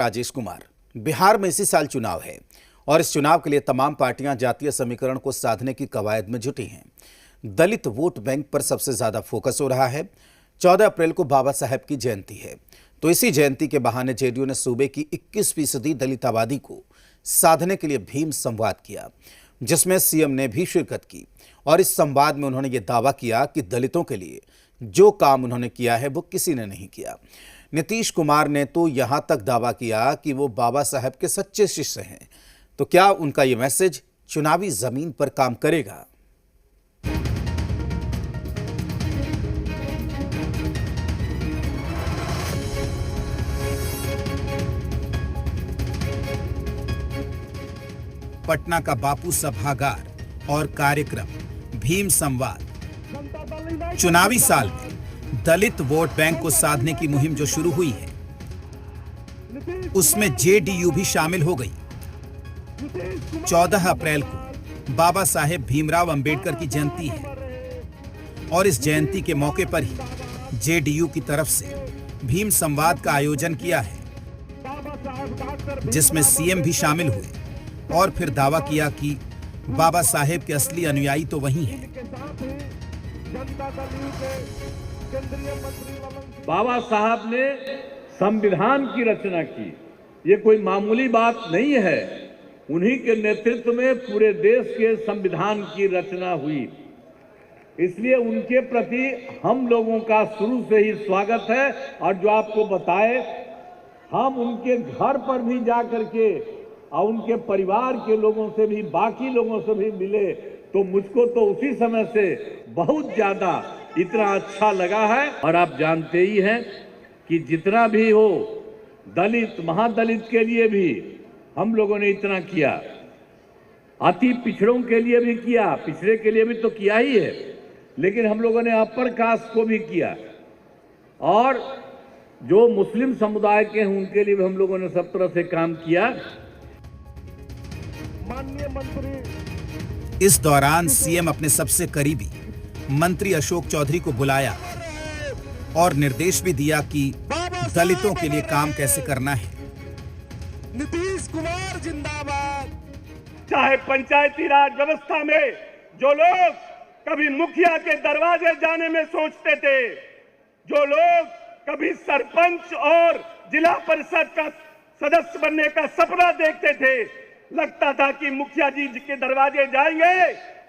राजेश कुमार। बिहार में इसी साल चुनाव है और इस चुनाव के लिए तमाम पार्टियां जातीय समीकरण को साधने की कवायद में जुटी हैं। दलित वोट बैंक पर सबसे ज्यादा फोकस हो रहा है। 14 अप्रैल को बाबा साहेब की जयंती है, तो इसी जयंती के बहाने जेडीयू ने सूबे की 21% दलित आबादी को साधने के लिए भीम संवाद किया, जिसमें सीएम ने भी शिरकत की। और इस संवाद में उन्होंने ये दावा किया कि दलितों के लिए जो काम उन्होंने किया है वो किसी ने नहीं किया। नीतीश कुमार ने तो यहां तक दावा किया कि वो बाबा साहेब के सच्चे शिष्य हैं। तो क्या उनका ये मैसेज चुनावी जमीन पर काम करेगा? पटना का बापू सभागार और कार्यक्रम भीम संवाद। चुनावी साल में दलित वोट बैंक को साधने की मुहिम जो शुरू हुई है, उसमें जेडीयू भी शामिल हो गई। 14 अप्रैल को बाबा साहेब भीमराव अंबेडकर की जयंती है और इस जयंती के मौके पर ही जेडीयू की तरफ से भीम संवाद का आयोजन किया है, जिसमें सीएम भी शामिल हुए और फिर दावा किया कि बाबा साहेब के असली अनुयायी तो वही हैं। बाबा साहब ने संविधान की रचना की, ये कोई मामूली बात नहीं है। उन्हीं के नेतृत्व में पूरे देश के संविधान की रचना हुई, इसलिए उनके प्रति हम लोगों का शुरू से ही स्वागत है। और जो आपको बताए, हम उनके घर पर भी जा करके और उनके परिवार के लोगों से भी, बाकी लोगों से भी मिले, तो मुझको तो उसी समय से बहुत ज्यादा इतना अच्छा लगा है। और आप जानते ही हैं कि जितना भी हो दलित महादलित के लिए भी हम लोगों ने इतना किया, अति पिछड़ों के लिए भी किया, पिछड़े के लिए भी तो किया ही है, लेकिन हम लोगों ने अपर कास्ट को भी किया और जो मुस्लिम समुदाय के हैं उनके लिए भी हम लोगों ने सब तरह से काम किया। माननीय मंत्री इस दौरान सीएम अपने सबसे करीबी मंत्री अशोक चौधरी को बुलाया और निर्देश भी दिया कि दलितों के लिए काम कैसे करना है। नीतीश कुमार जिंदाबाद। चाहे पंचायती राज व्यवस्था में जो लोग कभी मुखिया के दरवाजे जाने में सोचते थे, जो लोग कभी सरपंच और जिला परिषद का सदस्य बनने का सपना देखते थे, लगता था कि मुखिया जी के दरवाजे जाएंगे,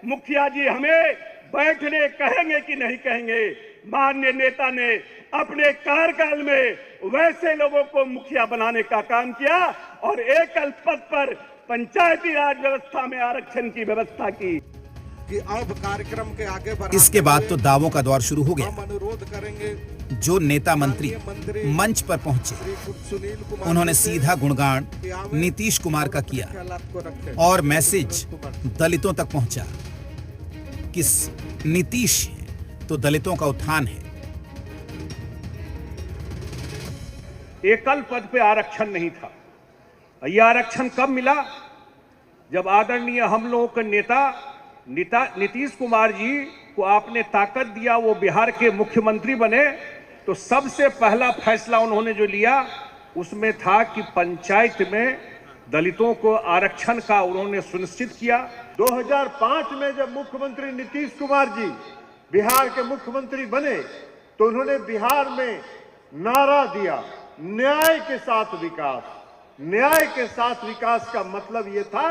मुखिया जी हमें बैठने कहेंगे कि नहीं कहेंगे। माननीय नेता ने अपने कार्यकाल में वैसे लोगों को मुखिया बनाने का काम किया और एकल पद पर पंचायती राज व्यवस्था में आरक्षण की व्यवस्था की। कि अब कार्यक्रम के आगे बढ़ा, इसके बाद तो दावों का दौर शुरू हो गया। हम अनुरोध करेंगे जो नेता मंत्री मंच पर पहुंचे, उन्होंने सीधा गुणगान नीतीश कुमार का किया और मैसेज दलितों तक पहुंचा कि नीतीश है तो दलितों का उत्थान है। एकल पद पे आरक्षण नहीं था। यह आरक्षण कब मिला? जब आदरणीय हम लोगों के नेता नीतीश कुमार जी को आपने ताकत दिया, वो बिहार के मुख्यमंत्री बने, तो सबसे पहला फैसला उन्होंने जो लिया उसमें था कि पंचायत में दलितों को आरक्षण का उन्होंने सुनिश्चित किया। 2005 में जब मुख्यमंत्री नीतीश कुमार जी बिहार के मुख्यमंत्री बने, तो उन्होंने बिहार में नारा दिया, न्याय के साथ विकास। न्याय के साथ विकास का मतलब यह था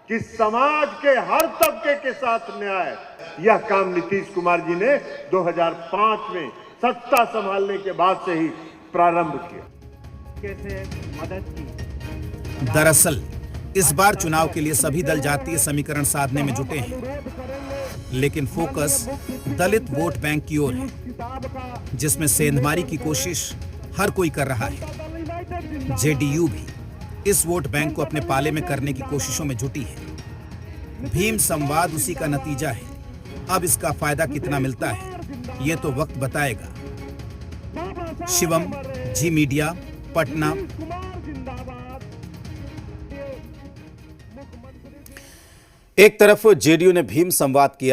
कि समाज के हर तबके के साथ न्याय। यह काम नीतीश कुमार जी ने 2005 में सत्ता संभालने के बाद से ही प्रारंभ किया। कैसे मदद की? दरअसल इस बार चुनाव के लिए सभी दल जातीय समीकरण साधने में जुटे हैं, लेकिन फोकस दलित वोट बैंक की ओर है, जिसमें सेंधमारी की कोशिश हर कोई कर रहा है। जेडीयू भी इस वोट बैंक को अपने पाले में करने की कोशिशों में जुटी है। भीम संवाद उसी का नतीजा है। अब इसका फायदा कितना मिलता है, ये तो वक्त बताएगा। शिवम, जी मीडिया, पटना। एक तरफ जेडीयू ने भीम संवाद किया।